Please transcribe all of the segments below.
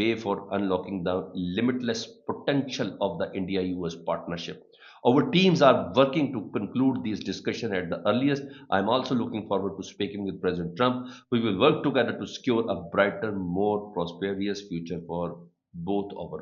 way for unlocking the limitless potential of the India-US partnership. Our teams are working to conclude these discussions at the earliest. I am also looking forward to speaking with President Trump. We will work together to secure a brighter, more prosperous future for both our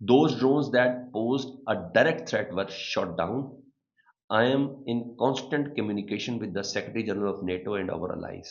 those drones that posed a direct threat were shot down. I am in constant communication with the Secretary General of NATO and our allies.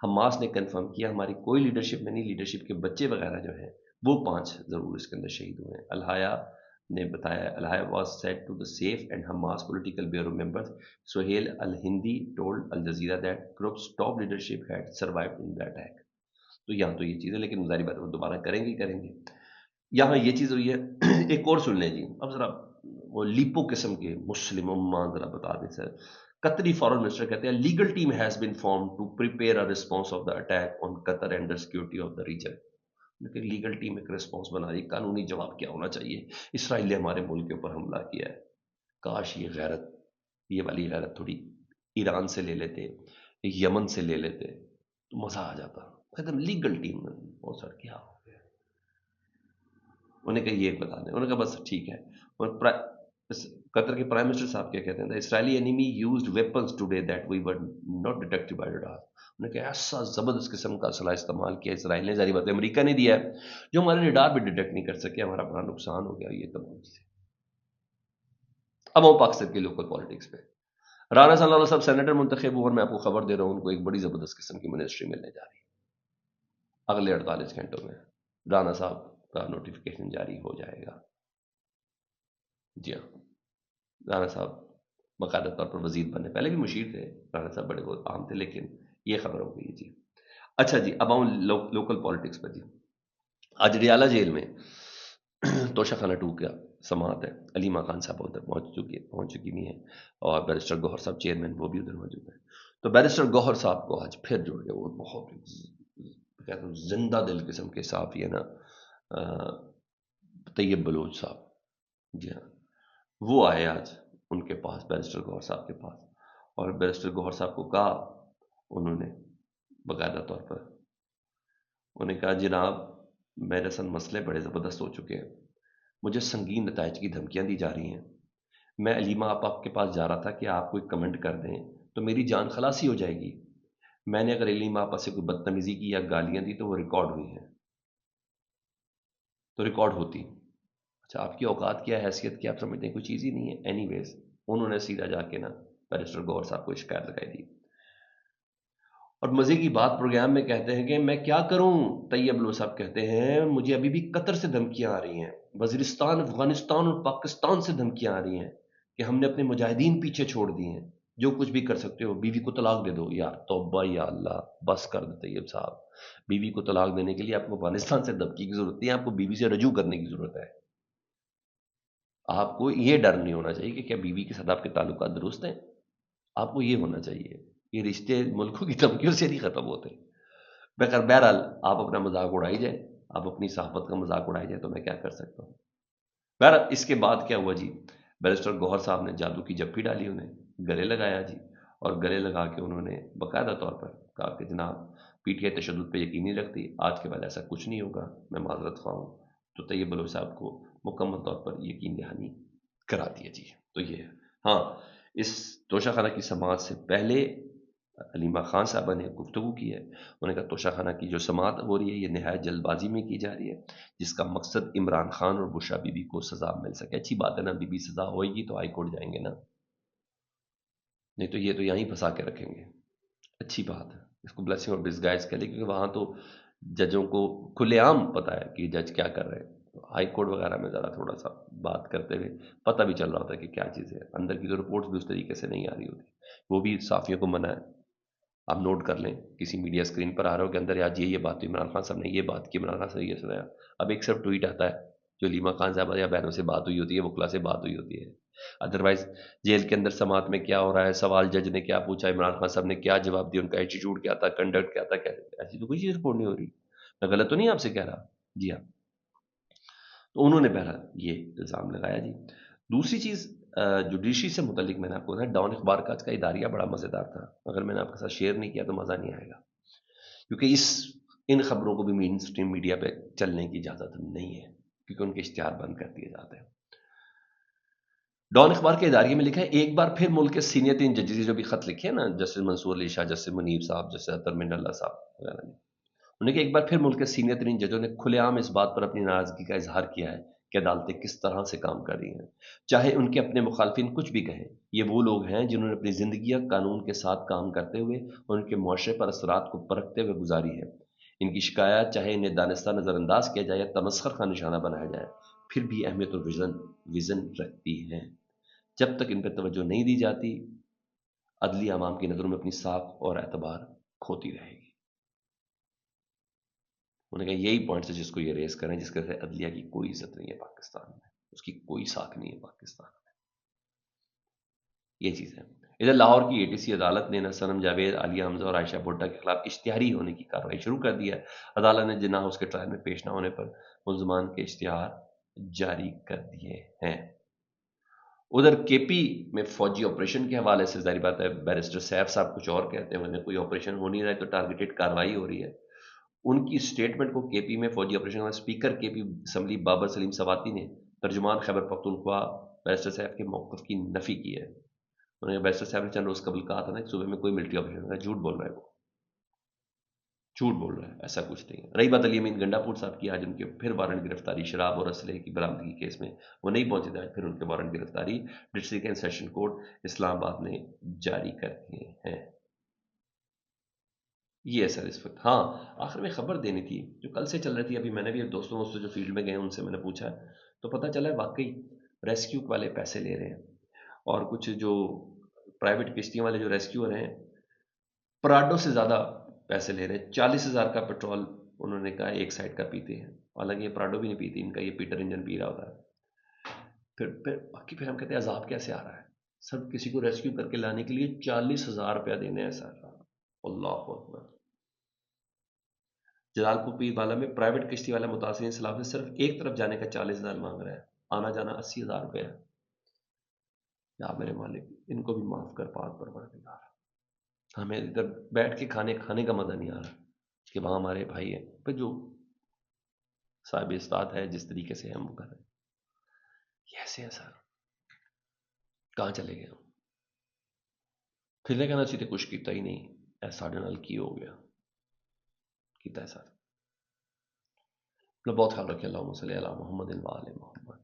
Hamas نے confirm کیا ہماری کوئی leadership میں نہیں، leadership کے بچے وغیرہ جو ہیں وہ 5 ضرور اس کے اندر شہید ہوئے ہیں۔ الحایا نے بتایا، Al-Hayya was said to the safe and Hamas political bureau members Suhail Al-Hindi told Al Jazeera that group's top leadership had survived in the attack۔ تو یہاں تو یہ چیز ہے، لیکن ظاہر بات ہے وہ دوبارہ کریں گے۔ یہاں یہ چیز ہوئی ہے۔ ایک اور سن لیں جی، اب ذرا وہ لیپو قسم کے مسلم اممان ذرا بتا دیں سر۔ قطری فارن منسٹر کہتے ہیں legal team has been formed to prepare a response of the attack on Qatar and security of the region. Legal team ایک ریسپانس بنا رہی، قانونی جواب کیا ہونا چاہیے، اسرائیل نے ہمارے ملک کے اوپر حملہ کیا ہے۔ کاش یہ غیرت، یہ والی غیرت تھوڑی ایران سے لے لیتے، یمن سے لے لیتے تو مزہ آ جاتا۔ لیگل ٹیم میں بہت سر کیا ہو گیا، انہیں کہا یہ بتا دیں، انہوں نے کہا بس ٹھیک ہے۔ قطر کے پرائم منسٹر صاحب کیا کہتے ہیں، Israeli enemy used weapons today that we were not detected by radar. انہوں نے کہا ایسا زبردست قسم کا اسلحہ استعمال کیا اسرائیل نے، ظاہر بات ہے امریکہ نے دیا ہے، جو ہمارے ریڈار بھی ڈیٹیکٹ نہیں کر سکے، ہمارا بڑا نقصان ہو گیا۔ یہ تمام چیزیں۔ اب ہم پاکستان کی لوکل پالیٹکس پہ، رانا صلی اللہ علیہ وسلم سینیٹر منتخب ہوئے، اور میں آپ کو خبر دے رہا ہوں ان کو ایک بڑی زبردست قسم کی منسٹری ملنے جا رہی ہے اگلے 48 گھنٹوں میں۔ رانا صاحب کا نوٹیفیکیشن جاری ہو جائے گا۔ جی ہاں، رانا صاحب باقاعدہ طور پر وزیر بنے، پہلے بھی مشیر تھے رانا صاحب، بڑے بہت عام تھے، لیکن یہ خبر ہو گئی جی۔ اچھا جی، اب آؤں لوکل پالیٹکس پر۔ جی آج ریالہ جیل میں توشہ خانہ 2 کا سماعت ہے، علیمہ خان صاحب ادھر پہنچ چکی بھی ہیں، اور بیرسٹر گوہر صاحب چیئرمین وہ بھی ادھر موجود ہیں۔ تو بیرسٹر گوہر صاحب کو آج پھر جڑ گئے، وہ بہت کہتا ہوں زندہ دل قسم کے صحافی ہے نا، طیب بلوچ صاحب، جی ہاں، وہ آئے آج ان کے پاس، بیرسٹر گوہر صاحب کے پاس، اور بیرسٹر گوہر صاحب کو کہا، انہوں نے باقاعدہ طور پر انہوں نے کہا جناب میرے سن مسئلے بڑے زبردست ہو چکے ہیں، مجھے سنگین نتائج کی دھمکیاں دی جا رہی ہیں، میں علیمہ آپ کے پاس جا رہا تھا کہ آپ کوئی کمنٹ کر دیں تو میری جان خلاصی ہو جائے گی، میں نے اگر علیمہ آپا سے کوئی بدتمیزی کی یا گالیاں دی تو وہ ریکارڈ ہوئی ہیں، تو ریکارڈ ہوتی۔ اچھا آپ کی اوقات کیا ہے، حیثیت کیا، آپ سمجھتے ہیں کوئی چیز ہی نہیں ہے۔ اینی ویز انہوں نے سیدھا جا کے نا بیرسٹر گوہر صاحب کو شکایت لگائی دی، اور مزے کی بات پروگرام میں کہتے ہیں کہ میں کیا کروں، طیب بلوچ صاحب کہتے ہیں مجھے ابھی بھی قطر سے دھمکیاں آ رہی ہیں، وزیرستان، افغانستان اور پاکستان سے دھمکیاں آ رہی ہیں کہ ہم نے اپنے مجاہدین پیچھے چھوڑ دی ہیں، جو کچھ بھی کر سکتے ہو بیوی کو طلاق دے دو۔ یار توبہ یا اللہ، بس کر دو طیب صاحب، بیوی کو طلاق دینے کے لیے آپ کو افغانستان سے دھمکی کی ضرورت نہیں ہے، آپ کو بیوی سے رجوع کرنے کی ضرورت ہے۔ آپ کو یہ ڈر نہیں ہونا چاہیے کہ کیا بیوی کے ساتھ آپ کے تعلقات درست ہیں، آپ کو یہ ہونا چاہیے یہ رشتے ملکوں کی دھمکیوں سے نہیں ختم ہوتے۔ بہرحال آپ اپنا مذاق اڑائی جائے، آپ اپنی صحافت کا مذاق اڑائی جائے، تو میں کیا کر سکتا ہوں۔ بہرحال اس کے بعد کیا ہوا جی، بیرسٹر گوہر صاحب نے جادو کی جپی ڈالی، انہیں گلے لگایا جی، اور گلے لگا کے انہوں نے باقاعدہ طور پر کہا کہ جناب پی ٹی آئی تشدد پہ یقین نہیں رکھتی، آج کے بعد ایسا کچھ نہیں ہوگا، میں معذرت خواہ ہوں۔ تو طیب بلوچ صاحب کو مکمل طور پر یقین دہانی کرا دیا جی۔ تو یہ ہاں، اس توشہ خانہ کی سماعت سے پہلے علیمہ خان صاحبہ نے گفتگو کی ہے، انہوں نے کہا توشہ خانہ کی جو سماعت ہو رہی ہے یہ نہایت جلد بازی میں کی جا رہی ہے، جس کا مقصد عمران خان اور بشرا بی بی کو سزا مل سکے۔ اچھی بات ہے نا، بی بی سزا ہوئے گی تو ہائی کورٹ جائیں گے نا، نہیں تو یہ تو یہیں پھنسا کے رکھیں گے۔ اچھی بات ہے، اس کو بلیسنگ اور ڈسگائز کہہ لیں، کیونکہ وہاں تو ججوں کو کھلے عام پتہ ہے کہ جج کیا کر رہے ہیں، ہائی کورٹ وغیرہ میں ذرا تھوڑا سا بات کرتے ہوئے پتہ بھی چل رہا ہوتا ہے کہ کیا چیز ہے، اندر کی تو رپورٹس بھی اس طریقے سے نہیں آ رہی ہوتی، وہ بھی صحافیوں کو منع ہے۔ آپ نوٹ کر لیں، کسی میڈیا اسکرین پر آ رہا ہو کہ اندر آج یہ بات، عمران خان صاحب نے یہ بات کی، عمران خان صاحب نے یہ سنایا، اب ایک صرف ٹویٹ آتا ہے جو علیمہ خان صاحب یا بہنوں سے بات ہوئی ہوتی ہے، وکلا سے بات ہوئی ہوتی ہے، ادروائز جیل کے اندر سماعت میں کیا ہو رہا ہے، سوال جج نے کیا پوچھا، عمران خان صاحب نے کیا جواب دیا، ان کا ایٹیٹیوڈ کیا تھا، کنڈکٹ کیا تھا، ایسی تو کوئی چیز رپورٹ نہیں ہو رہی۔ میں غلط تو نہیں آپ سے کہہ رہا؟ جی ہاں، تو انہوں نے پہلا یہ الزام لگایا جی۔ دوسری چیز جوڈیشری سے متعلق میں نے آپ کو بتایا، ڈان اخبار کا آج کا اداریہ بڑا مزیدار تھا، اگر میں نے آپ کے ساتھ شیئر نہیں کیا تو مزہ نہیں آئے گا، کیونکہ ان خبروں کو بھی مین اسٹریم میڈیا پہ چلنے کی اجازت نہیں ہے، کیونکہ ان کے اشتہار بند کر دیے جاتے ہیں۔ ڈان اخبار کے اداریے میں لکھا ہے ایک بار پھر ملک کے سینئر 3 ججز جو بھی خط لکھے ہیں نا، جسٹس منصور علی شاہ، جسٹس منیب صاحب، جسٹس اطہر من اللہ صاحب وغیرہ نے، انہوں نے کہ ایک بار پھر ملک کے سینئر 3 ججوں نے کھلے عام اس بات پر اپنی ناراضگی کا اظہار کیا ہے کہ عدالتیں کس طرح سے کام کر رہی ہیں، چاہے ان کے اپنے مخالفین کچھ بھی کہیں۔ یہ وہ لوگ ہیں جنہوں نے اپنی زندگیاں قانون کے ساتھ کام کرتے ہوئے اور ان کے معاشرے پر اثرات کو پرکھتے ہوئے گزاری ہے۔ ان کی شکایات چاہے انہیں دانستہ نظر انداز کیا جائے یا تمسخر کا نشانہ بنایا جائے، پھر بھی اہمیت اور وزن رکھتی ہیں۔ جب تک ان پہ توجہ نہیں دی جاتی، عدلیہ عوام کی نظروں میں اپنی ساکھ اور اعتبار کھوتی رہے گی۔ انہوں نے کہا یہی پوائنٹس ہے جس کو یہ ریز کریں، جس کے تحت عدلیہ کی کوئی عزت نہیں ہے پاکستان میں، اس کی کوئی ساکھ نہیں ہے پاکستان میں۔ یہ چیز ہے۔ ادھر لاہور کی ATC عدالت نے سنم جاوید، عالیہ حمزہ اور عائشہ بھٹہ کے خلاف اشتہاری ہونے کی کارروائی شروع کر دی ہے۔ عدالت نے جناح اس کے ٹرائل میں پیش نہ ہونے پر ملزمان کے اشتہار جاری کر دیے ہیں۔ ادھر KP میں فوجی آپریشن کے حوالے سے ظاہر بات ہے بیرسٹر سیف صاحب کچھ اور کہتے ہیں، انہیں کوئی آپریشن ہو نہیں رہا ہے تو ٹارگیٹڈ کارروائی ہو رہی ہے۔ ان کی اسٹیٹمنٹ کو KP میں فوجی آپریشن کا اسپیکر KP اسمبلی بابر سلیم سواتی نے ترجمان خیبر پختونخوا بیرسٹر صاحب کے موقف کی نفی کی ہے۔ انہوں نے بیرسٹر صاحب نے چند روز قبل کہا تھا نا کہ صوبے میں کوئی ملٹری آپریشن ہوگا، جھوٹ بول رہا ہے، وہ جھوٹ بول رہا ہے، ایسا کچھ نہیں ہے۔ رہی بات علی امین گنڈا پور صاحب کی، آج ان کے پھر وارنٹ گرفتاری شراب اور اسلحے کی برآمدگی کیس میں وہ نہیں پہنچے تھے، آج پھر ان کے وارنٹ گرفتاری ڈسٹرکٹ اینڈ سیشن کورٹ اسلام آباد نے جاری کر دیے ہیں۔ یہ ہے سر اس وقت۔ ہاں آخر میں خبر دینی تھی جو کل سے چل رہی تھی، ابھی میں نے بھی دوستوں سے جو فیلڈ میں گئے ان سے میں نے پوچھا تو پتہ چلا ہے واقعی ریسکیو والے پیسے لے رہے ہیں، اور کچھ جو پرائیویٹ کشتیوں والے جو ریسکیور ہیں پراڈو سے زیادہ پیسے لے رہے ہیں۔ 40,000 کا پیٹرول انہوں نے کہا ایک سائڈ کا پیتے ہیں، حالانکہ یہ پراڈو بھی نہیں پیتی، ان کا یہ پیٹر انجن پی رہا ہوتا ہے۔ پھر ہم کہتے ہیں عذاب کیسے آ رہا ہے؟ سب کسی کو ریسکیو کر کے لانے کے لیے 40,000 روپیہ دینے ہیں سر، اللہ اکبر۔ جلال پور پیر بالا میں پرائیویٹ کشتی والا متاثرین سلاف سے صرف ایک طرف جانے کا 40,000 مانگ رہا ہے، آنا جانا 80,000 روپے ہے۔ یا میرے مالک ان کو بھی معاف کر، پاک پروردگار۔ ہمیں ادھر بیٹھ کے کھانے کا مزہ نہیں آ رہا کہ وہاں ہمارے بھائی ہیں پہ جو صاحب استاد ہے، جس طریقے سے ہم وہ کر رہے ہیں، یہ ایسے ہیں سر، کہاں چلے گئے ہم؟ پھر نے کہنا چاہیے کچھ کیتا ہی نہیں، ایسا ساڑھے نال کی ہو گیا کیتا ہے سر۔ بہت خیال رکھے، اللہم صلی علی محمد و آل محمد۔